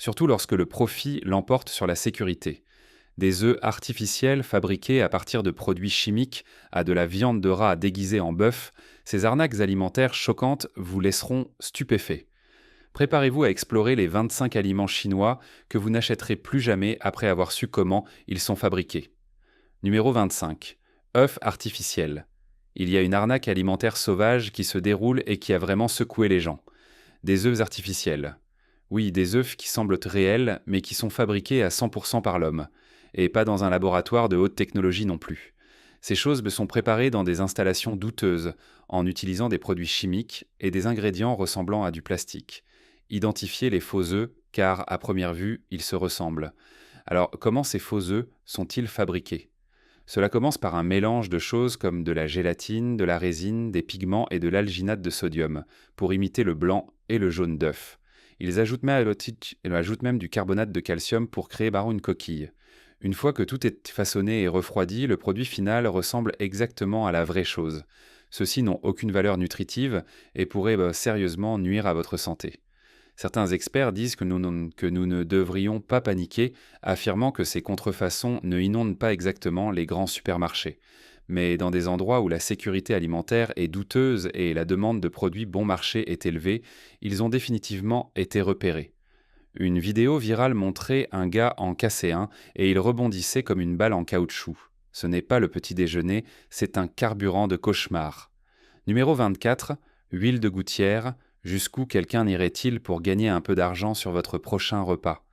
surtout lorsque le profit l'emporte sur la sécurité. Des œufs artificiels fabriqués à partir de produits chimiques à de la viande de rat déguisée en bœuf, ces arnaques alimentaires choquantes vous laisseront stupéfaits. Préparez-vous à explorer les 25 aliments chinois que vous n'achèterez plus jamais après avoir su comment ils sont fabriqués. Numéro 25. œufs artificiels. Il y a une arnaque alimentaire sauvage qui se déroule et qui a vraiment secoué les gens. Des œufs artificiels. Oui, des œufs qui semblent réels, mais qui sont fabriqués à 100% par l'homme. Et pas dans un laboratoire de haute technologie non plus. Ces choses sont préparées dans des installations douteuses, en utilisant des produits chimiques et des ingrédients ressemblant à du plastique. Identifiez les faux œufs, car à première vue, ils se ressemblent. Alors, comment ces faux œufs sont-ils fabriqués ? Cela commence par un mélange de choses comme de la gélatine, de la résine, des pigments et de l'alginate de sodium, pour imiter le blanc et le jaune d'œuf. Ils ajoutent même du carbonate de calcium pour créer une coquille. Une fois que tout est façonné et refroidi, le produit final ressemble exactement à la vraie chose. Ceux-ci n'ont aucune valeur nutritive et pourraient sérieusement nuire à votre santé. Certains experts disent que nous ne devrions pas paniquer, affirmant que ces contrefaçons ne inondent pas exactement les grands supermarchés. Mais dans des endroits où la sécurité alimentaire est douteuse et la demande de produits bon marché est élevée, ils ont définitivement été repérés. Une vidéo virale montrait un gars en casser un et il rebondissait comme une balle en caoutchouc. Ce n'est pas le petit déjeuner, c'est un carburant de cauchemar. Numéro 24, huile de gouttière. Jusqu'où quelqu'un irait-il pour gagner un peu d'argent sur votre prochain repas ?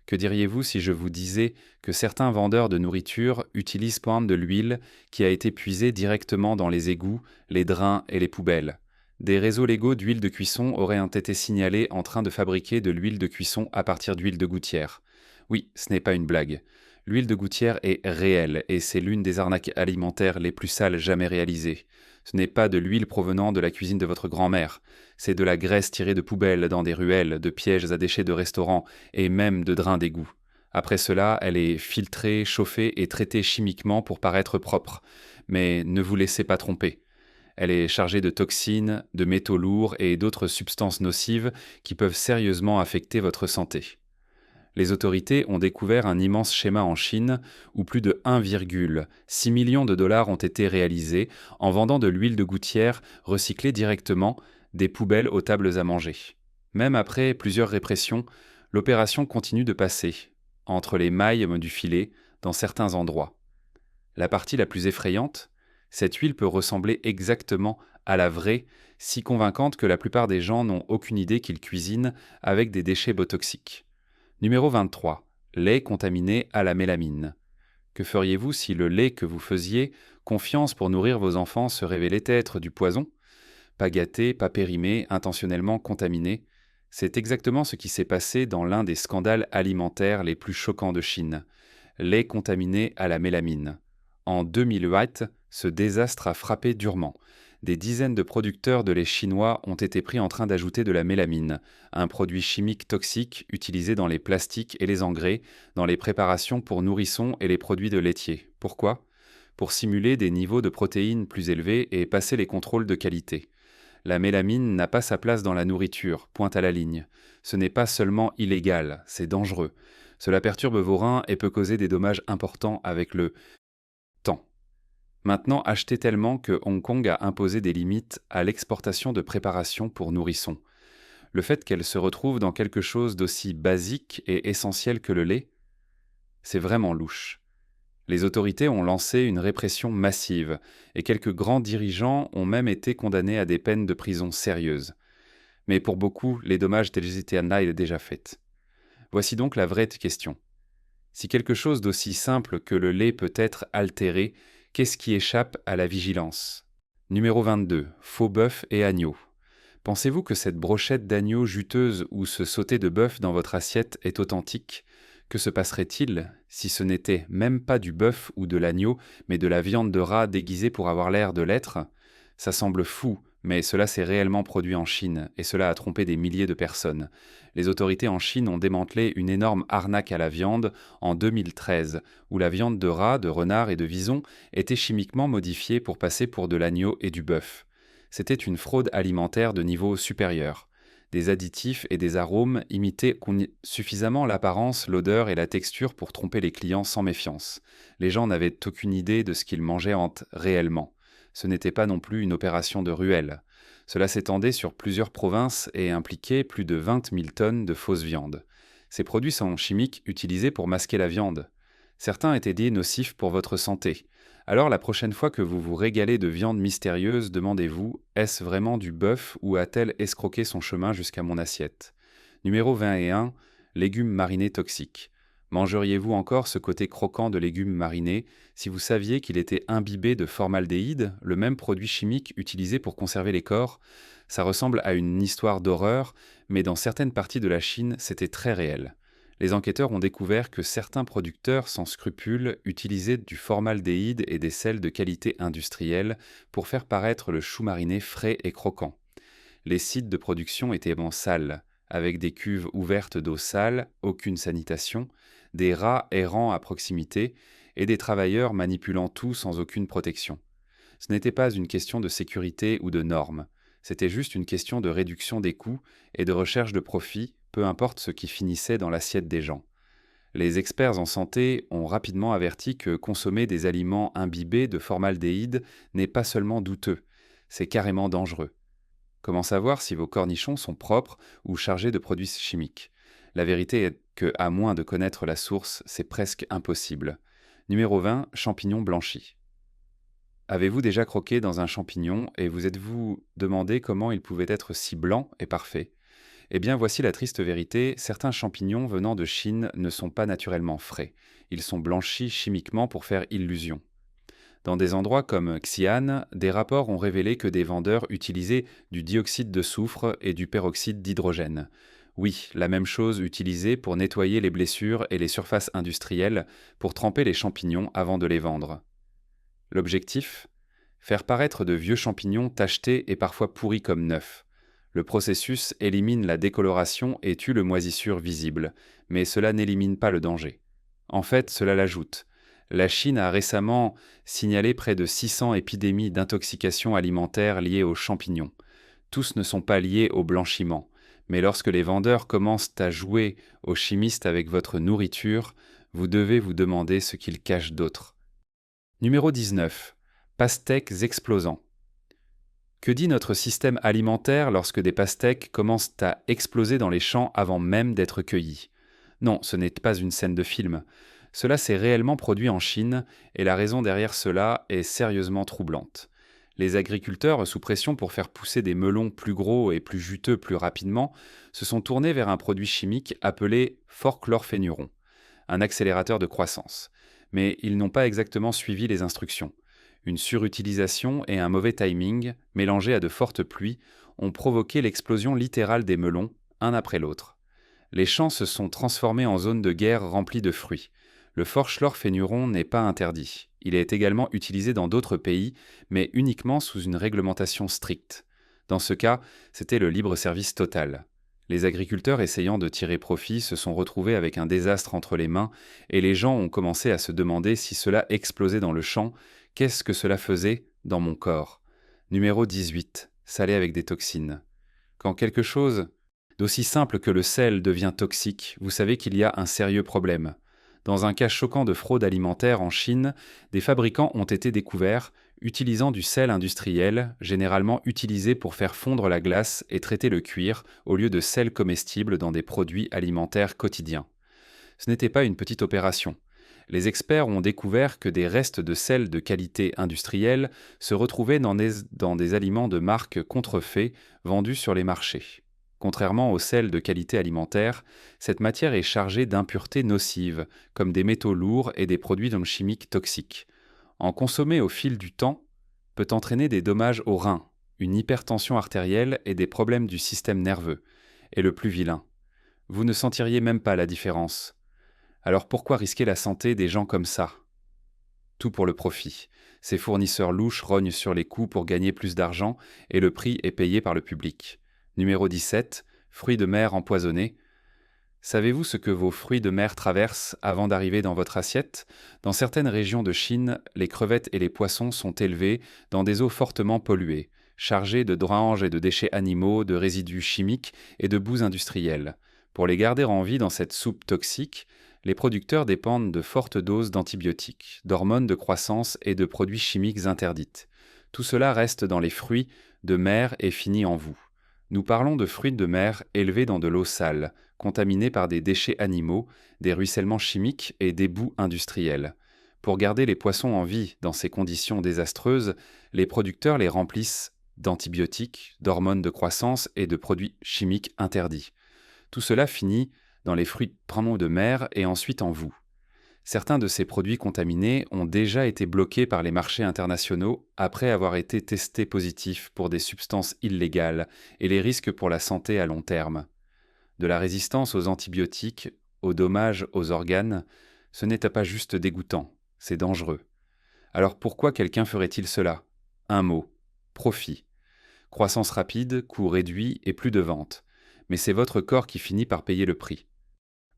Que diriez-vous si je vous disais que certains vendeurs de nourriture utilisent de l'huile qui a été puisée directement dans les égouts, les drains et les poubelles ? Des réseaux légaux d'huile de cuisson auraient été signalés en train de fabriquer de l'huile de cuisson à partir d'huile de gouttière. Oui, ce n'est pas une blague. L'huile de gouttière est réelle et c'est l'une des arnaques alimentaires les plus sales jamais réalisées. Ce n'est pas de l'huile provenant de la cuisine de votre grand-mère. C'est de la graisse tirée de poubelles dans des ruelles, de pièges à déchets de restaurants et même de drains d'égout. Après cela, elle est filtrée, chauffée et traitée chimiquement pour paraître propre. Mais ne vous laissez pas tromper. Elle est chargée de toxines, de métaux lourds et d'autres substances nocives qui peuvent sérieusement affecter votre santé. Les autorités ont découvert un immense schéma en Chine où plus de 1,6 million de dollars ont été réalisés en vendant de l'huile de gouttière recyclée directement des poubelles aux tables à manger. Même après plusieurs répressions, l'opération continue de passer entre les mailles du filet dans certains endroits. La partie la plus effrayante, cette huile peut ressembler exactement à la vraie, si convaincante que la plupart des gens n'ont aucune idée qu'ils cuisinent avec des déchets botoxiques. Numéro 23. Lait contaminé à la mélamine. Que feriez-vous si le lait que vous faisiez confiance pour nourrir vos enfants se révélait être du poison ? Pas gâté, pas périmé, intentionnellement contaminé. C'est exactement ce qui s'est passé dans l'un des scandales alimentaires les plus choquants de Chine. Lait contaminé à la mélamine. En 2008, ce désastre a frappé durement. Des dizaines de producteurs de lait chinois ont été pris en train d'ajouter de la mélamine, un produit chimique toxique utilisé dans les plastiques et les engrais, dans les préparations pour nourrissons et les produits de laitiers. Pourquoi ? Pour simuler des niveaux de protéines plus élevés et passer les contrôles de qualité. La mélamine n'a pas sa place dans la nourriture, pointe à la ligne. Ce n'est pas seulement illégal, c'est dangereux. Cela perturbe vos reins et peut causer des dommages importants avec le temps. Maintenant acheté tellement que Hong Kong a imposé des limites à l'exportation de préparations pour nourrissons. Le fait qu'elle se retrouve dans quelque chose d'aussi basique et essentiel que le lait, c'est vraiment louche. Les autorités ont lancé une répression massive et quelques grands dirigeants ont même été condamnés à des peines de prison sérieuses. Mais pour beaucoup, les dommages est déjà fait. Voici donc la vraie question. Si quelque chose d'aussi simple que le lait peut être altéré, qu'est-ce qui échappe à la vigilance ? Numéro 22. Faux bœuf et agneau. Pensez-vous que cette brochette d'agneau juteuse ou ce sauté de bœuf dans votre assiette est authentique ? Que se passerait-il si ce n'était même pas du bœuf ou de l'agneau, mais de la viande de rat déguisée pour avoir l'air de l'être ? Ça semble fou, mais cela s'est réellement produit en Chine, et cela a trompé des milliers de personnes. Les autorités en Chine ont démantelé une énorme arnaque à la viande en 2013, où la viande de rat, de renard et de vison était chimiquement modifiée pour passer pour de l'agneau et du bœuf. C'était une fraude alimentaire de niveau supérieur. Des additifs et des arômes imitaient suffisamment l'apparence, l'odeur et la texture pour tromper les clients sans méfiance. Les gens n'avaient aucune idée de ce qu'ils mangeaient réellement. Ce n'était pas non plus une opération de ruelle. Cela s'étendait sur plusieurs provinces et impliquait plus de 20 000 tonnes de fausses viandes. Ces produits sont chimiques utilisés pour masquer la viande. Certains étaient dits nocifs pour votre santé. Alors la prochaine fois que vous vous régalez de viande mystérieuse, demandez-vous, est-ce vraiment du bœuf ou a-t-elle escroqué son chemin jusqu'à mon assiette? Numéro 21, légumes marinés toxiques. Mangeriez-vous encore ce côté croquant de légumes marinés si vous saviez qu'il était imbibé de formaldéhyde, le même produit chimique utilisé pour conserver les corps? Ça ressemble à une histoire d'horreur, mais dans certaines parties de la Chine, c'était très réel. Les enquêteurs ont découvert que certains producteurs sans scrupules utilisaient du formaldéhyde et des sels de qualité industrielle pour faire paraître le chou mariné frais et croquant. Les sites de production étaient sales, avec des cuves ouvertes d'eau sale, aucune sanitation, des rats errant à proximité et des travailleurs manipulant tout sans aucune protection. Ce n'était pas une question de sécurité ou de normes, c'était juste une question de réduction des coûts et de recherche de profit, peu importe ce qui finissait dans l'assiette des gens. Les experts en santé ont rapidement averti que consommer des aliments imbibés de formaldéhyde n'est pas seulement douteux, c'est carrément dangereux. Comment savoir si vos cornichons sont propres ou chargés de produits chimiques? La vérité est que, à moins de connaître la source, c'est presque impossible. Numéro 20, champignons blanchis. Avez-vous déjà croqué dans un champignon et vous êtes-vous demandé comment il pouvait être si blanc et parfait? Eh bien, voici la triste vérité, certains champignons venant de Chine ne sont pas naturellement frais. Ils sont blanchis chimiquement pour faire illusion. Dans des endroits comme Xi'an, des rapports ont révélé que des vendeurs utilisaient du dioxyde de soufre et du peroxyde d'hydrogène. Oui, la même chose utilisée pour nettoyer les blessures et les surfaces industrielles pour tremper les champignons avant de les vendre. L'objectif? Faire paraître de vieux champignons tachetés et parfois pourris comme neufs. Le processus élimine la décoloration et tue le moisissure visible, mais cela n'élimine pas le danger. En fait, cela l'ajoute. La Chine a récemment signalé près de 600 épidémies d'intoxication alimentaire liées aux champignons. Tous ne sont pas liés au blanchiment, mais lorsque les vendeurs commencent à jouer aux chimistes avec votre nourriture, vous devez vous demander ce qu'ils cachent d'autre. Numéro 19. Pastèques explosants. Que dit notre système alimentaire lorsque des pastèques commencent à exploser dans les champs avant même d'être cueillies? Non, ce n'est pas une scène de film. Cela s'est réellement produit en Chine et la raison derrière cela est sérieusement troublante. Les agriculteurs, sous pression pour faire pousser des melons plus gros et plus juteux plus rapidement, se sont tournés vers un produit chimique appelé forchlorphénuron, un accélérateur de croissance. Mais ils n'ont pas exactement suivi les instructions. Une surutilisation et un mauvais timing, mélangés à de fortes pluies, ont provoqué l'explosion littérale des melons, un après l'autre. Les champs se sont transformés en zones de guerre remplies de fruits. Le forchlorphénuron n'est pas interdit. Il est également utilisé dans d'autres pays, mais uniquement sous une réglementation stricte. Dans ce cas, c'était le libre-service total. Les agriculteurs essayant de tirer profit se sont retrouvés avec un désastre entre les mains et les gens ont commencé à se demander si cela explosait dans le champ, qu'est-ce que cela faisait dans mon corps? Numéro 18. Salé avec des toxines. Quand quelque chose d'aussi simple que le sel devient toxique, vous savez qu'il y a un sérieux problème. Dans un cas choquant de fraude alimentaire en Chine, des fabricants ont été découverts utilisant du sel industriel, généralement utilisé pour faire fondre la glace et traiter le cuir, au lieu de sel comestible dans des produits alimentaires quotidiens. Ce n'était pas une petite opération. Les experts ont découvert que des restes de sel de qualité industrielle se retrouvaient dans des aliments de marque contrefaits vendus sur les marchés. Contrairement au sel de qualité alimentaire, cette matière est chargée d'impuretés nocives, comme des métaux lourds et des produits chimiques toxiques. En consommer au fil du temps peut entraîner des dommages aux reins, une hypertension artérielle et des problèmes du système nerveux. Et le plus vilain, vous ne sentiriez même pas la différence. Alors pourquoi risquer la santé des gens comme ça? Tout pour le profit. Ces fournisseurs louches rognent sur les coûts pour gagner plus d'argent et le prix est payé par le public. Numéro 17. Fruits de mer empoisonnés. Savez-vous ce que vos fruits de mer traversent avant d'arriver dans votre assiette? Dans certaines régions de Chine, les crevettes et les poissons sont élevés dans des eaux fortement polluées, chargés de dranges et de déchets animaux, de résidus chimiques et de boues industrielles. Pour les garder en vie dans cette soupe toxique, les producteurs dépendent de fortes doses d'antibiotiques, d'hormones de croissance et de produits chimiques interdites. Tout cela reste dans les fruits de mer et finit en vous. Nous parlons de fruits de mer élevés dans de l'eau sale, contaminés par des déchets animaux, des ruissellements chimiques et des boues industrielles. Pour garder les poissons en vie dans ces conditions désastreuses, les producteurs les remplissent d'antibiotiques, d'hormones de croissance et de produits chimiques interdits. Tout cela finit dans les fruits de mer et ensuite en vous. Certains de ces produits contaminés ont déjà été bloqués par les marchés internationaux après avoir été testés positifs pour des substances illégales et les risques pour la santé à long terme. De la résistance aux antibiotiques, aux dommages aux organes, ce n'est pas juste dégoûtant, c'est dangereux. Alors pourquoi quelqu'un ferait-il cela? Un mot: profit. Croissance rapide, coût réduit et plus de ventes. Mais c'est votre corps qui finit par payer le prix.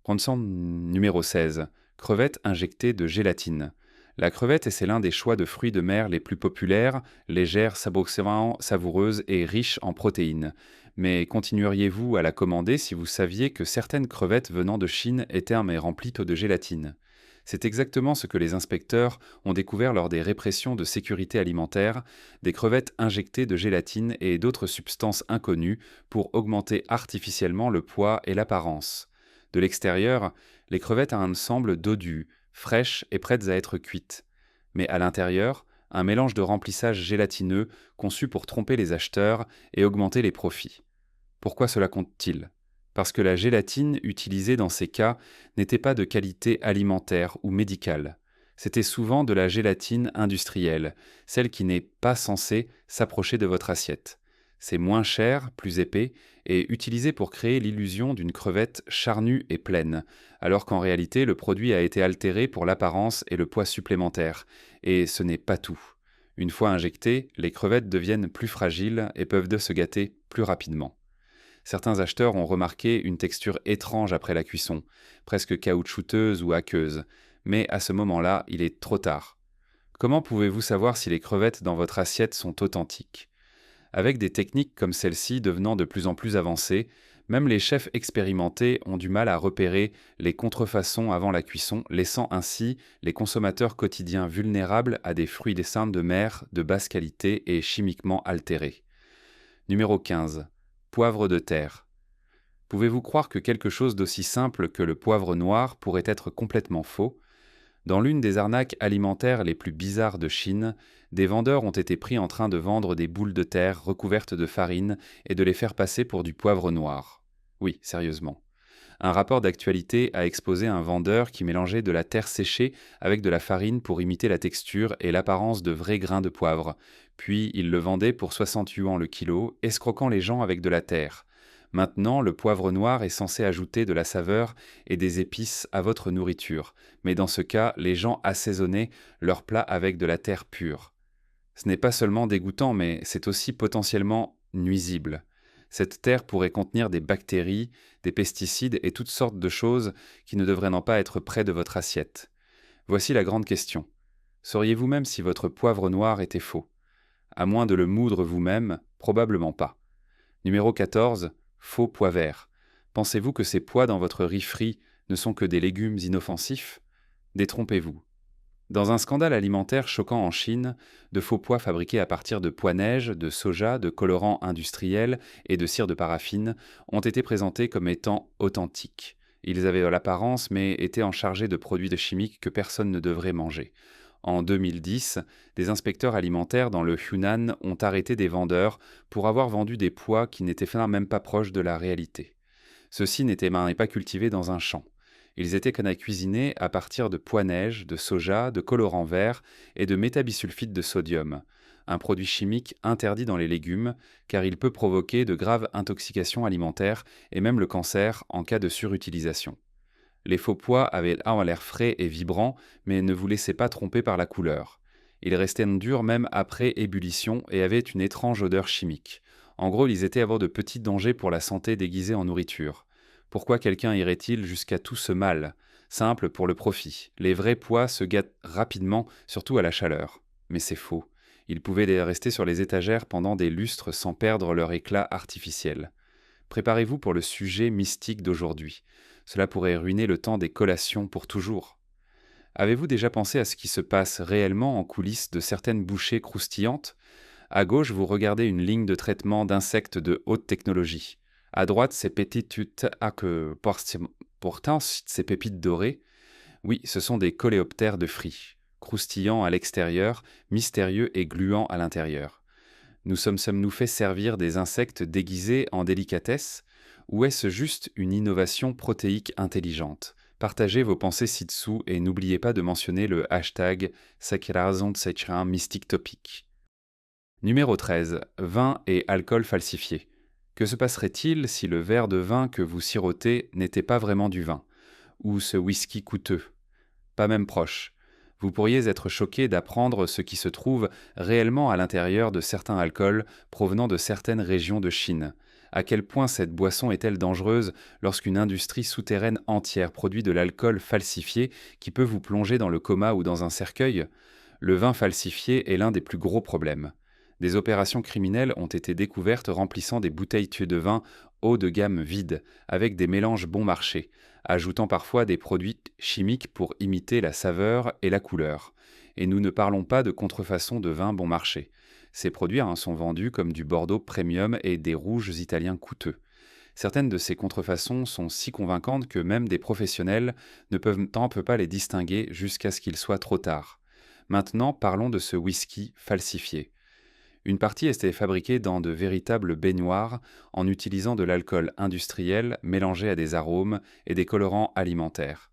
Rançon numéro 16. Crevettes injectées de gélatine. La crevette c'est l'un des choix de fruits de mer les plus populaires, légère, savoureuse et riche en protéines. Mais continueriez-vous à la commander si vous saviez que certaines crevettes venant de Chine étaient remplies de gélatine? C'est exactement ce que les inspecteurs ont découvert lors des répressions de sécurité alimentaire, des crevettes injectées de gélatine et d'autres substances inconnues pour augmenter artificiellement le poids et l'apparence. De l'extérieur, les crevettes semblent dodues, fraîches et prêtes à être cuites. Mais à l'intérieur, un mélange de remplissage gélatineux conçu pour tromper les acheteurs et augmenter les profits. Pourquoi cela compte-t-il? Parce que la gélatine utilisée dans ces cas n'était pas de qualité alimentaire ou médicale. C'était souvent de la gélatine industrielle, celle qui n'est pas censée s'approcher de votre assiette. C'est moins cher, plus épais, et utilisé pour créer l'illusion d'une crevette charnue et pleine, alors qu'en réalité le produit a été altéré pour l'apparence et le poids supplémentaire. Et ce n'est pas tout. Une fois injectées, les crevettes deviennent plus fragiles et peuvent se gâter plus rapidement. Certains acheteurs ont remarqué une texture étrange après la cuisson, presque caoutchouteuse ou aqueuse, mais à ce moment-là, il est trop tard. Comment pouvez-vous savoir si les crevettes dans votre assiette sont authentiques? Avec des techniques comme celle-ci devenant de plus en plus avancées, même les chefs expérimentés ont du mal à repérer les contrefaçons avant la cuisson, laissant ainsi les consommateurs quotidiens vulnérables à des fruits de mer de basse qualité et chimiquement altérés. Numéro 15. Poivre de terre. Pouvez-vous croire que quelque chose d'aussi simple que le poivre noir pourrait être complètement faux? Dans l'une des arnaques alimentaires les plus bizarres de Chine, des vendeurs ont été pris en train de vendre des boules de terre recouvertes de farine et de les faire passer pour du poivre noir. Oui, sérieusement. Un rapport d'actualité a exposé un vendeur qui mélangeait de la terre séchée avec de la farine pour imiter la texture et l'apparence de vrais grains de poivre. Puis il le vendait pour 60 yuans le kilo, escroquant les gens avec de la terre. Maintenant, le poivre noir est censé ajouter de la saveur et des épices à votre nourriture, mais dans ce cas, les gens assaisonnaient leurs plats avec de la terre pure. Ce n'est pas seulement dégoûtant, mais c'est aussi potentiellement nuisible. Cette terre pourrait contenir des bactéries, des pesticides et toutes sortes de choses qui ne devraient pas être près de votre assiette. Voici la grande question. Sauriez-vous même si votre poivre noir était faux? À moins de le moudre vous-même, probablement pas. Numéro 14. Faux pois verts. Pensez-vous que ces pois dans votre riz frit ne sont que des légumes inoffensifs? Détrompez-vous. Dans un scandale alimentaire choquant en Chine, de faux pois fabriqués à partir de pois-neige, de soja, de colorants industriels et de cire de paraffine ont été présentés comme étant authentiques. Ils avaient l'apparence mais étaient chargés de produits chimiques que personne ne devrait manger. En 2010, des inspecteurs alimentaires dans le Hunan ont arrêté des vendeurs pour avoir vendu des pois qui n'étaient même pas proches de la réalité. Ceux-ci n'étaient pas cultivés dans un champ. Ils étaient cuisinés à partir de pois-neige, de soja, de colorants verts et de méthabisulfite de sodium, un produit chimique interdit dans les légumes car il peut provoquer de graves intoxications alimentaires et même le cancer en cas de surutilisation. Les faux pois avaient l'air frais et vibrant, mais ne vous laissez pas tromper par la couleur. Ils restaient durs même après ébullition et avaient une étrange odeur chimique. En gros, ils étaient à avoir de petits dangers pour la santé déguisés en nourriture. Pourquoi quelqu'un irait-il jusqu'à tout ce mal? Simple pour le profit. Les vrais pois se gâtent rapidement, surtout à la chaleur. Mais c'est faux. Ils pouvaient rester sur les étagères pendant des lustres sans perdre leur éclat artificiel. Préparez-vous pour le sujet mystique d'aujourd'hui. Cela pourrait ruiner le temps des collations pour toujours. Avez-vous déjà pensé à ce qui se passe réellement en coulisses de certaines bouchées croustillantes? À gauche, vous regardez une ligne de traitement d'insectes de haute technologie. À droite, ces petites pourtant ces pépites dorées. Oui, ce sont des coléoptères de Free, croustillants à l'extérieur, mystérieux et gluants à l'intérieur. Sommes-nous fait servir des insectes déguisés en délicatesse, ou est-ce juste une innovation protéique intelligente? Partagez vos pensées ci-dessous et n'oubliez pas de mentionner le hashtag #SakiraZonTseChra Mystique Topic. Numéro 13. Vin et alcool falsifiés. Que se passerait-il si le verre de vin que vous sirotez n'était pas vraiment du vin, ou ce whisky coûteux? Pas même proche. Vous pourriez être choqué d'apprendre ce qui se trouve réellement à l'intérieur de certains alcools provenant de certaines régions de Chine. À quel point cette boisson est-elle dangereuse lorsqu'une industrie souterraine entière produit de l'alcool falsifié qui peut vous plonger dans le coma ou dans un cercueil? Le vin falsifié est l'un des plus gros problèmes. Des opérations criminelles ont été découvertes remplissant des bouteilles de vin haut de gamme vides, avec des mélanges bon marché, ajoutant parfois des produits chimiques pour imiter la saveur et la couleur. Et nous ne parlons pas de contrefaçon de vin bon marché. Ces produits sont vendus comme du Bordeaux premium et des rouges italiens coûteux. Certaines de ces contrefaçons sont si convaincantes que même des professionnels ne peuvent pas les distinguer jusqu'à ce qu'il soit trop tard. Maintenant, parlons de ce whisky falsifié. Une partie était fabriquée dans de véritables baignoires en utilisant de l'alcool industriel mélangé à des arômes et des colorants alimentaires.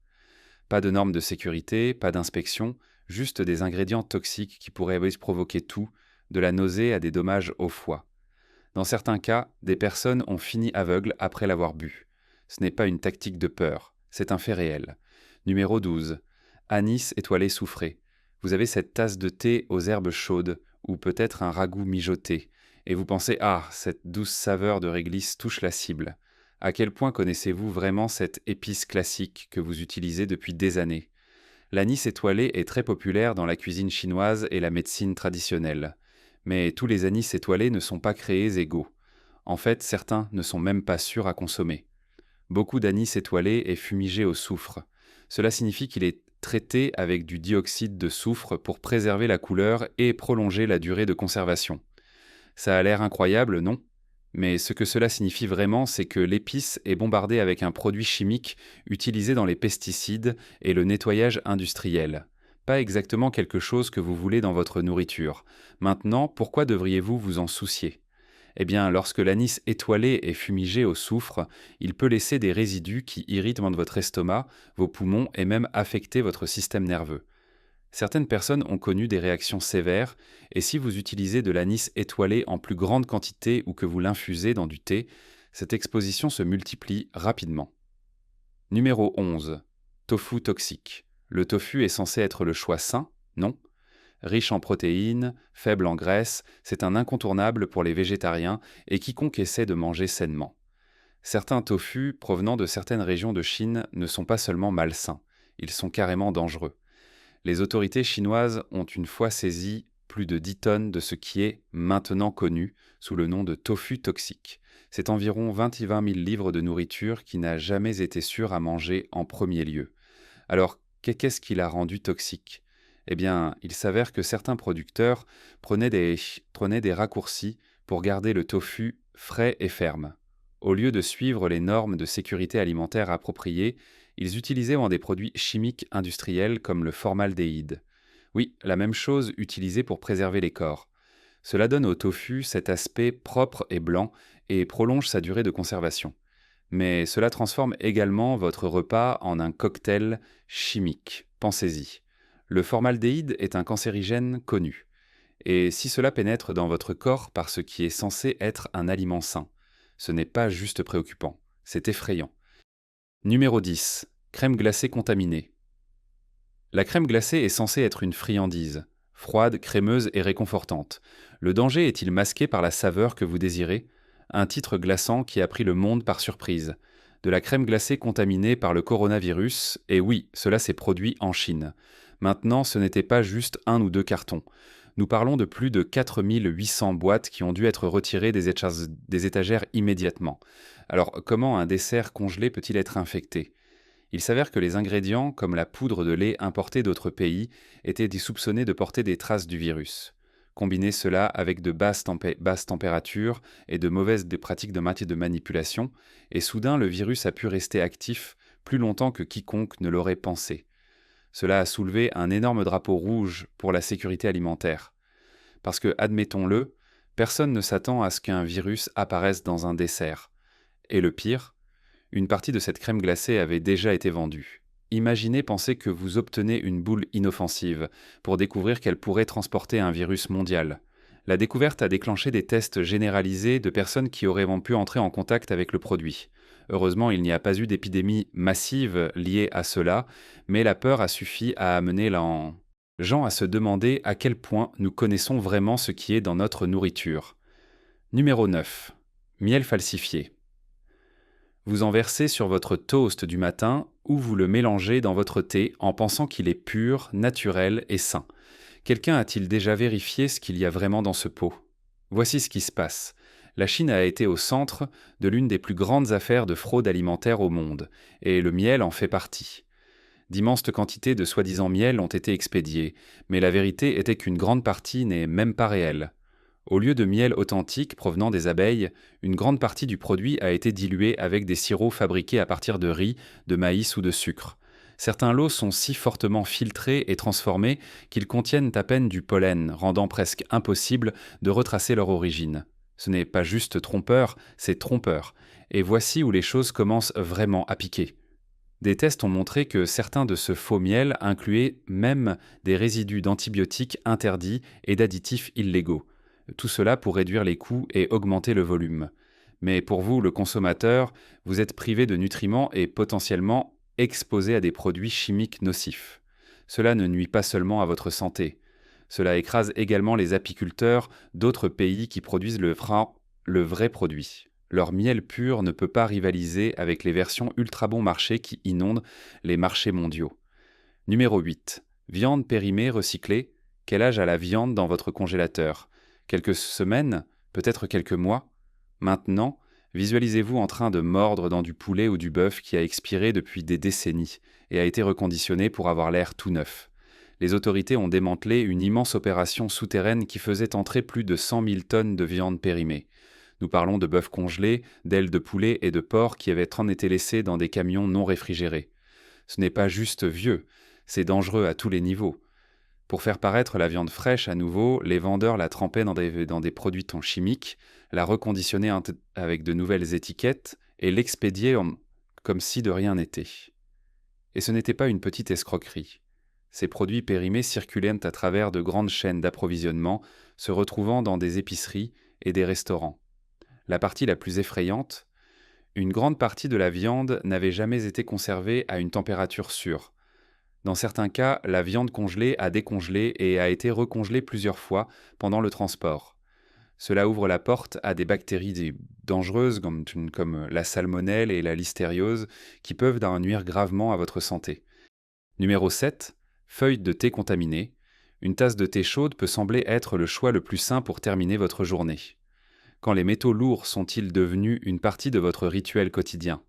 Pas de normes de sécurité, pas d'inspection, juste des ingrédients toxiques qui pourraient provoquer tout, de la nausée à des dommages au foie. Dans certains cas, des personnes ont fini aveugles après l'avoir bu. Ce n'est pas une tactique de peur, c'est un fait réel. Numéro 12. Anis étoilé soufré. Vous avez cette tasse de thé aux herbes chaudes, ou peut-être un ragoût mijoté, et vous pensez « Ah, cette douce saveur de réglisse touche la cible ». À quel point connaissez-vous vraiment cette épice classique que vous utilisez depuis des années? L'anis étoilé est très populaire dans la cuisine chinoise et la médecine traditionnelle. Mais tous les anis étoilés ne sont pas créés égaux. En fait, certains ne sont même pas sûrs à consommer. Beaucoup d'anis étoilé est fumigé au soufre. Cela signifie qu'il est traité avec du dioxyde de soufre pour préserver la couleur et prolonger la durée de conservation. Ça a l'air incroyable, non? Mais ce que cela signifie vraiment, c'est que l'épice est bombardée avec un produit chimique utilisé dans les pesticides et le nettoyage industriel. Pas exactement quelque chose que vous voulez dans votre nourriture. Maintenant, pourquoi devriez-vous vous en soucier? Eh bien, lorsque l'anis étoilé est fumigé au soufre, il peut laisser des résidus qui irritent votre estomac, vos poumons et même affecter votre système nerveux. Certaines personnes ont connu des réactions sévères, et si vous utilisez de l'anis étoilé en plus grande quantité ou que vous l'infusez dans du thé, cette exposition se multiplie rapidement. Numéro 11. Tofu toxique. Le tofu est censé être le choix sain, non? Riche en protéines, faible en graisse, c'est un incontournable pour les végétariens et quiconque essaie de manger sainement. Certains tofus provenant de certaines régions de Chine ne sont pas seulement malsains, ils sont carrément dangereux. Les autorités chinoises ont une fois saisi plus de 10 tonnes de ce qui est maintenant connu sous le nom de tofu toxique. C'est environ 21 000 livres de nourriture qui n'a jamais été sûre à manger en premier lieu. Alors, qu'est-ce qui l'a rendu toxique? Eh bien, il s'avère que certains producteurs prenaient des raccourcis pour garder le tofu frais et ferme. Au lieu de suivre les normes de sécurité alimentaire appropriées, ils utilisaient des produits chimiques industriels comme le formaldéhyde. Oui, la même chose utilisée pour préserver les corps. Cela donne au tofu cet aspect propre et blanc et prolonge sa durée de conservation. Mais cela transforme également votre repas en un cocktail chimique. Pensez-y. Le formaldéhyde est un cancérigène connu. Et si cela pénètre dans votre corps par ce qui est censé être un aliment sain, ce n'est pas juste préoccupant, c'est effrayant. Numéro 10. Crème glacée contaminée. La crème glacée est censée être une friandise, froide, crémeuse et réconfortante. Le danger est-il masqué par la saveur que vous désirez? Un titre glaçant qui a pris le monde par surprise. De la crème glacée contaminée par le coronavirus, et oui, cela s'est produit en Chine. Maintenant, ce n'était pas juste 1 ou 2 cartons. Nous parlons de plus de 4800 boîtes qui ont dû être retirées des étagères immédiatement. Alors, comment un dessert congelé peut-il être infecté? Il s'avère que les ingrédients, comme la poudre de lait importée d'autres pays, étaient soupçonnés de porter des traces du virus. Combinez cela avec de basses températures et de pratiques de manipulation, et soudain le virus a pu rester actif plus longtemps que quiconque ne l'aurait pensé. Cela a soulevé un énorme drapeau rouge pour la sécurité alimentaire. Parce que, admettons-le, personne ne s'attend à ce qu'un virus apparaisse dans un dessert. Et le pire, une partie de cette crème glacée avait déjà été vendue. Imaginez penser que vous obtenez une boule inoffensive pour découvrir qu'elle pourrait transporter un virus mondial. La découverte a déclenché des tests généralisés de personnes qui auraient pu entrer en contact avec le produit. Heureusement, il n'y a pas eu d'épidémie massive liée à cela, mais la peur a suffi à amener gens à se demander à quel point nous connaissons vraiment ce qui est dans notre nourriture. Numéro 9. Miel falsifié. Vous en versez sur votre toast du matin ou vous le mélangez dans votre thé en pensant qu'il est pur, naturel et sain. Quelqu'un a-t-il déjà vérifié ce qu'il y a vraiment dans ce pot? Voici ce qui se passe. La Chine a été au centre de l'une des plus grandes affaires de fraude alimentaire au monde, et le miel en fait partie. D'immenses quantités de soi-disant miel ont été expédiées, mais la vérité était qu'une grande partie n'est même pas réelle. Au lieu de miel authentique provenant des abeilles, une grande partie du produit a été diluée avec des sirops fabriqués à partir de riz, de maïs ou de sucre. Certains lots sont si fortement filtrés et transformés qu'ils contiennent à peine du pollen, rendant presque impossible de retracer leur origine. Ce n'est pas juste trompeur, c'est trompeur. Et voici où les choses commencent vraiment à piquer. Des tests ont montré que certains de ce faux miel incluaient même des résidus d'antibiotiques interdits et d'additifs illégaux. Tout cela pour réduire les coûts et augmenter le volume. Mais pour vous, le consommateur, vous êtes privé de nutriments et potentiellement exposé à des produits chimiques nocifs. Cela ne nuit pas seulement à votre santé. Cela écrase également les apiculteurs d'autres pays qui produisent le vrai produit. Leur miel pur ne peut pas rivaliser avec les versions ultra bon marché qui inondent les marchés mondiaux. Numéro 8. Viande périmée recyclée. Quel âge a la viande dans votre congélateur? Quelques semaines? Peut-être quelques mois? Maintenant, visualisez-vous en train de mordre dans du poulet ou du bœuf qui a expiré depuis des décennies et a été reconditionné pour avoir l'air tout neuf. Les autorités ont démantelé une immense opération souterraine qui faisait entrer plus de 100 000 tonnes de viande périmée. Nous parlons de bœufs congelés, d'ailes de poulet et de porc qui avaient été laissés dans des camions non réfrigérés. Ce n'est pas juste vieux, c'est dangereux à tous les niveaux. Pour faire paraître la viande fraîche à nouveau, les vendeurs la trempaient dans des produits chimiques, la reconditionnaient avec de nouvelles étiquettes et l'expédiaient comme si de rien n'était. Et ce n'était pas une petite escroquerie. Ces produits périmés circulaient à travers de grandes chaînes d'approvisionnement, se retrouvant dans des épiceries et des restaurants. La partie la plus effrayante, une grande partie de la viande n'avait jamais été conservée à une température sûre. Dans certains cas, la viande congelée a décongelé et a été recongelée plusieurs fois pendant le transport. Cela ouvre la porte à des bactéries dangereuses comme la salmonelle et la listériose qui peuvent nuire gravement à votre santé. Numéro 7. Feuilles de thé contaminées. Une tasse de thé chaude peut sembler être le choix le plus sain pour terminer votre journée. Quand les métaux lourds sont-ils devenus une partie de votre rituel quotidien?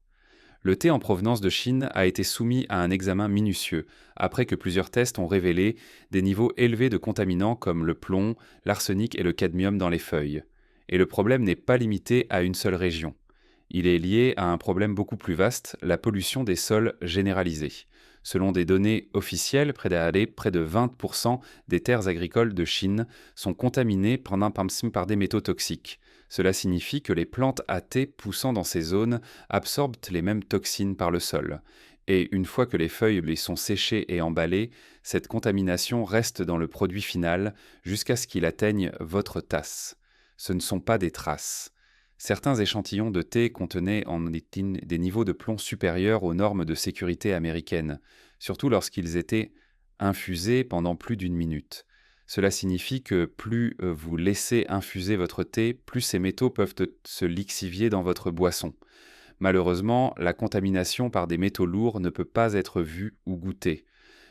Le thé en provenance de Chine a été soumis à un examen minutieux, après que plusieurs tests ont révélé des niveaux élevés de contaminants comme le plomb, l'arsenic et le cadmium dans les feuilles. Et le problème n'est pas limité à une seule région. Il est lié à un problème beaucoup plus vaste, la pollution des sols généralisée. Selon des données officielles, près de 20% des terres agricoles de Chine sont contaminées par des métaux toxiques. Cela signifie que les plantes à thé poussant dans ces zones absorbent les mêmes toxines par le sol. Et une fois que les feuilles les sont séchées et emballées, cette contamination reste dans le produit final jusqu'à ce qu'il atteigne votre tasse. Ce ne sont pas des traces. Certains échantillons de thé contenaient des niveaux de plomb supérieurs aux normes de sécurité américaines, surtout lorsqu'ils étaient infusés pendant plus d'une minute. Cela signifie que plus vous laissez infuser votre thé, plus ces métaux peuvent se lixivier dans votre boisson. Malheureusement, la contamination par des métaux lourds ne peut pas être vue ou goûtée.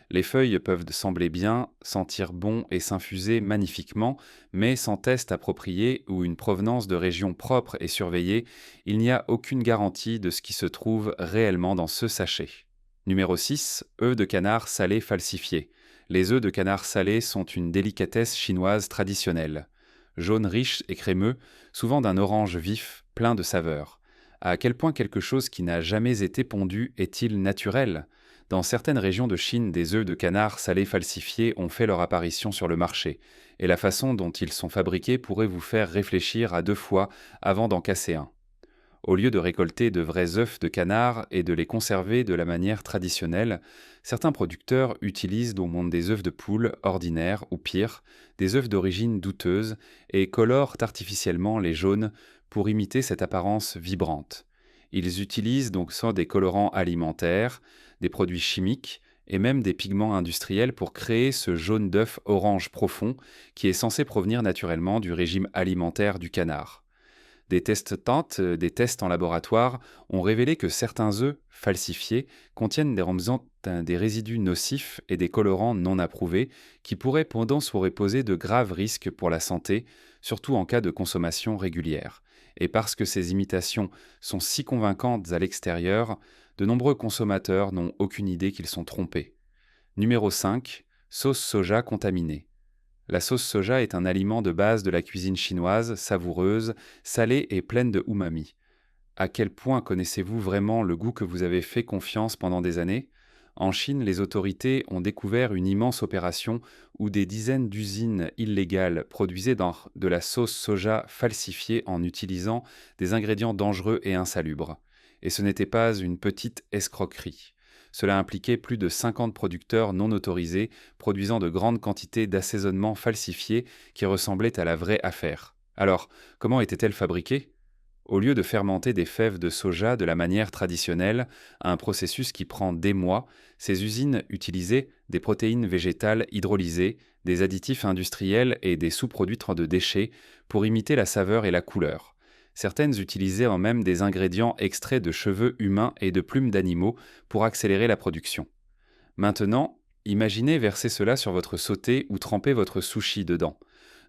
Les feuilles peuvent sembler bien, sentir bon et s'infuser magnifiquement, mais sans test approprié ou une provenance de région propre et surveillée, il n'y a aucune garantie de ce qui se trouve réellement dans ce sachet. Numéro 6. œufs de canard salés falsifiés. Les œufs de canard salés sont une délicatesse chinoise traditionnelle. Jaune riche et crémeux, souvent d'un orange vif, plein de saveurs. À quel point quelque chose qui n'a jamais été pondu est-il naturel ? Dans certaines régions de Chine, des œufs de canard salés falsifiés ont fait leur apparition sur le marché, et la façon dont ils sont fabriqués pourrait vous faire réfléchir à 2 fois avant d'en casser un. Au lieu de récolter de vrais œufs de canard et de les conserver de la manière traditionnelle, certains producteurs utilisent des œufs de poule ordinaires ou pire, des œufs d'origine douteuse et colorent artificiellement les jaunes pour imiter cette apparence vibrante. Ils utilisent donc soit des colorants alimentaires, des produits chimiques et même des pigments industriels pour créer ce jaune d'œuf orange profond qui est censé provenir naturellement du régime alimentaire du canard. Des tests en laboratoire ont révélé que certains œufs falsifiés contiennent des résidus nocifs et des colorants non approuvés qui pourraient poser de graves risques pour la santé, surtout en cas de consommation régulière. Et parce que ces imitations sont si convaincantes à l'extérieur, de nombreux consommateurs n'ont aucune idée qu'ils sont trompés. Numéro 5. Sauce soja contaminée. La sauce soja est un aliment de base de la cuisine chinoise, savoureuse, salée et pleine de umami. À quel point connaissez-vous vraiment le goût que vous avez fait confiance pendant des années ? En Chine, les autorités ont découvert une immense opération où des dizaines d'usines illégales produisaient de la sauce soja falsifiée en utilisant des ingrédients dangereux et insalubres. Et ce n'était pas une petite escroquerie. Cela impliquait plus de 50 producteurs non autorisés produisant de grandes quantités d'assaisonnements falsifiés qui ressemblaient à la vraie affaire. Alors, comment étaient-elles fabriquées ? Au lieu de fermenter des fèves de soja de la manière traditionnelle, un processus qui prend des mois, ces usines utilisaient des protéines végétales hydrolysées, des additifs industriels et des sous-produits de déchets pour imiter la saveur et la couleur. Certaines utilisaient même des ingrédients extraits de cheveux humains et de plumes d'animaux pour accélérer la production. Maintenant, imaginez verser cela sur votre sauté ou tremper votre sushi dedans.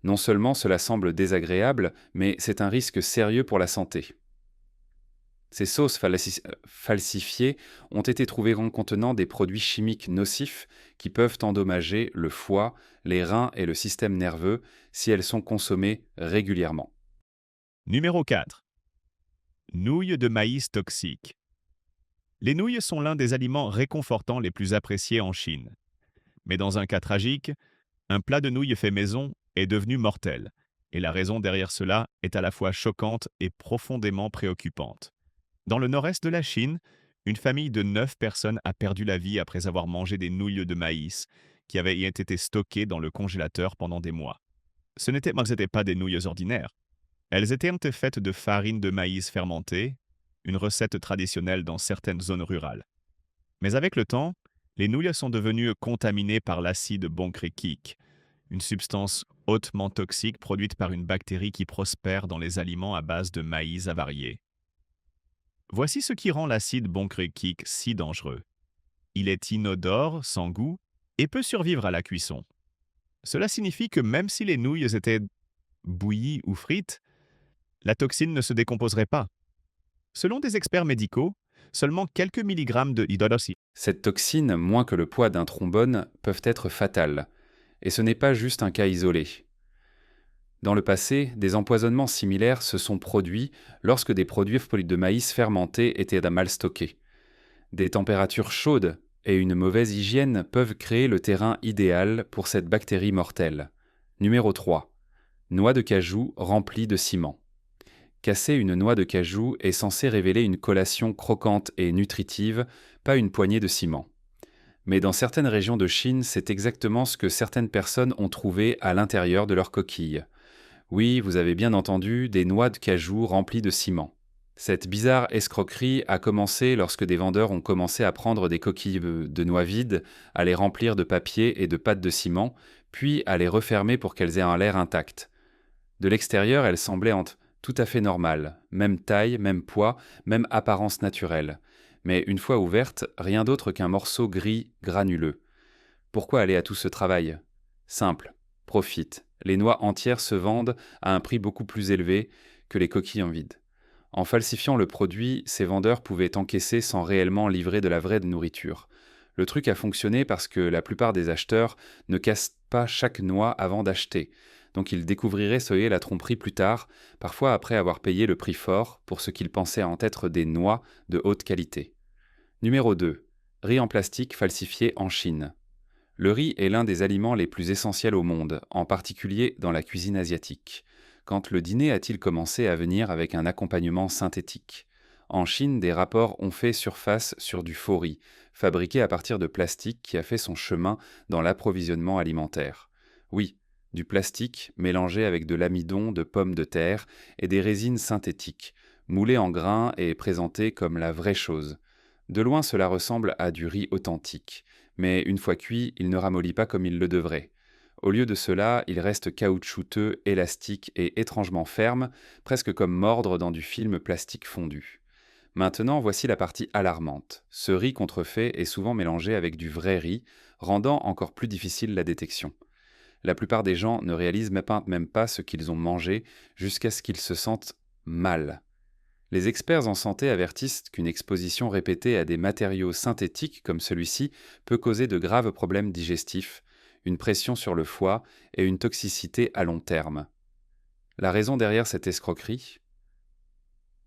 Non seulement cela semble désagréable, mais c'est un risque sérieux pour la santé. Ces sauces falsifiées ont été trouvées contenant des produits chimiques nocifs qui peuvent endommager le foie, les reins et le système nerveux si elles sont consommées régulièrement. Numéro 4. Nouilles de maïs toxiques. Les nouilles sont l'un des aliments réconfortants les plus appréciés en Chine. Mais dans un cas tragique, un plat de nouilles fait maison est devenu mortel. Et la raison derrière cela est à la fois choquante et profondément préoccupante. Dans le nord-est de la Chine, une famille de 9 personnes a perdu la vie après avoir mangé des nouilles de maïs qui avaient été stockées dans le congélateur pendant des mois. Ce n'étaient pas des nouilles ordinaires. Elles étaient faites de farine de maïs fermentée, une recette traditionnelle dans certaines zones rurales. Mais avec le temps, les nouilles sont devenues contaminées par l'acide boncréquique, une substance hautement toxique produite par une bactérie qui prospère dans les aliments à base de maïs avarié. Voici ce qui rend l'acide boncréquique si dangereux. Il est inodore, sans goût, et peut survivre à la cuisson. Cela signifie que même si les nouilles étaient bouillies ou frites, la toxine ne se décomposerait pas. Selon des experts médicaux, seulement quelques milligrammes de hydroxyde. Cette toxine, moins que le poids d'un trombone, peuvent être fatales. Et ce n'est pas juste un cas isolé. Dans le passé, des empoisonnements similaires se sont produits lorsque des produits de maïs fermentés étaient mal stockés. Des températures chaudes et une mauvaise hygiène peuvent créer le terrain idéal pour cette bactérie mortelle. Numéro 3. Noix de cajou remplies de ciment. Casser une noix de cajou est censé révéler une collation croquante et nutritive, pas une poignée de ciment. Mais dans certaines régions de Chine, c'est exactement ce que certaines personnes ont trouvé à l'intérieur de leurs coquilles. Oui, vous avez bien entendu, des noix de cajou remplies de ciment. Cette bizarre escroquerie a commencé lorsque des vendeurs ont commencé à prendre des coquilles de noix vides, à les remplir de papier et de pâte de ciment, puis à les refermer pour qu'elles aient un l'air intact. De l'extérieur, elles semblaient tout à fait normales, même taille, même poids, même apparence naturelle. Mais une fois ouvertes, rien d'autre qu'un morceau gris granuleux. Pourquoi aller à tout ce travail? Simple, profite. Les noix entières se vendent à un prix beaucoup plus élevé que les coquilles en vide. En falsifiant le produit, ces vendeurs pouvaient encaisser sans réellement livrer de la vraie nourriture. Le truc a fonctionné parce que la plupart des acheteurs ne cassent pas chaque noix avant d'acheter, donc ils découvriraient ce la tromperie plus tard, parfois après avoir payé le prix fort pour ce qu'ils pensaient en être des noix de haute qualité. Numéro 2. Riz en plastique falsifié en Chine. Le riz est l'un des aliments les plus essentiels au monde, en particulier dans la cuisine asiatique. Quand le dîner a-t-il commencé à venir avec un accompagnement synthétique? En Chine, des rapports ont fait surface sur du faux riz, fabriqué à partir de plastique qui a fait son chemin dans l'approvisionnement alimentaire. Oui, du plastique mélangé avec de l'amidon de pommes de terre et des résines synthétiques, moulé en grains et présenté comme la vraie chose. De loin, cela ressemble à du riz authentique, mais une fois cuit, il ne ramollit pas comme il le devrait. Au lieu de cela, il reste caoutchouteux, élastique et étrangement ferme, presque comme mordre dans du film plastique fondu. Maintenant, voici la partie alarmante. Ce riz contrefait est souvent mélangé avec du vrai riz, rendant encore plus difficile la détection. La plupart des gens ne réalisent même pas ce qu'ils ont mangé jusqu'à ce qu'ils se sentent mal. Les experts en santé avertissent qu'une exposition répétée à des matériaux synthétiques comme celui-ci peut causer de graves problèmes digestifs, une pression sur le foie et une toxicité à long terme. La raison derrière cette escroquerie?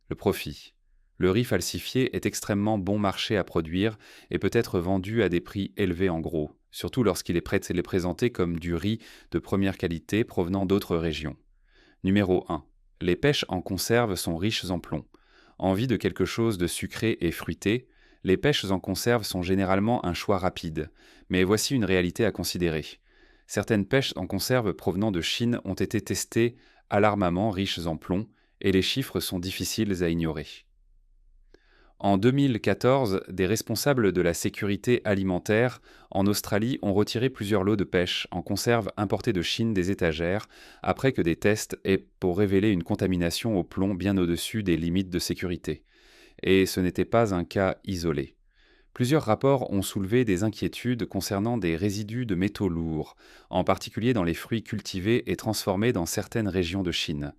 Le profit. Le riz falsifié est extrêmement bon marché à produire et peut être vendu à des prix élevés en gros, surtout lorsqu'il est présenté comme du riz de première qualité provenant d'autres régions. Numéro 1. Les pêches en conserve sont riches en plomb. Envie de quelque chose de sucré et fruité, les pêches en conserve sont généralement un choix rapide, mais voici une réalité à considérer. Certaines pêches en conserve provenant de Chine ont été testées alarmamment riches en plomb, et les chiffres sont difficiles à ignorer. En 2014, des responsables de la sécurité alimentaire en Australie ont retiré plusieurs lots de pêche en conserve importés de Chine des étagères après que des tests aient pour révéler une contamination au plomb bien au-dessus des limites de sécurité. Et ce n'était pas un cas isolé. Plusieurs rapports ont soulevé des inquiétudes concernant des résidus de métaux lourds, en particulier dans les fruits cultivés et transformés dans certaines régions de Chine.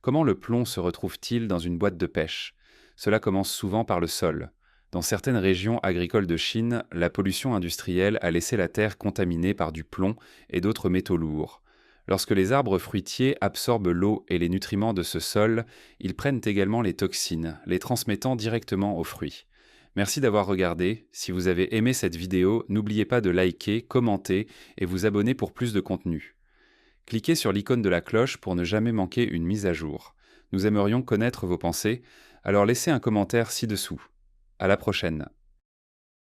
Comment le plomb se retrouve-t-il dans une boîte de pêche? Cela commence souvent par le sol. Dans certaines régions agricoles de Chine, la pollution industrielle a laissé la terre contaminée par du plomb et d'autres métaux lourds. Lorsque les arbres fruitiers absorbent l'eau et les nutriments de ce sol, ils prennent également les toxines, les transmettant directement aux fruits. Merci d'avoir regardé. Si vous avez aimé cette vidéo, n'oubliez pas de liker, commenter et vous abonner pour plus de contenu. Cliquez sur l'icône de la cloche pour ne jamais manquer une mise à jour. Nous aimerions connaître vos pensées, alors laissez un commentaire ci-dessous. À la prochaine.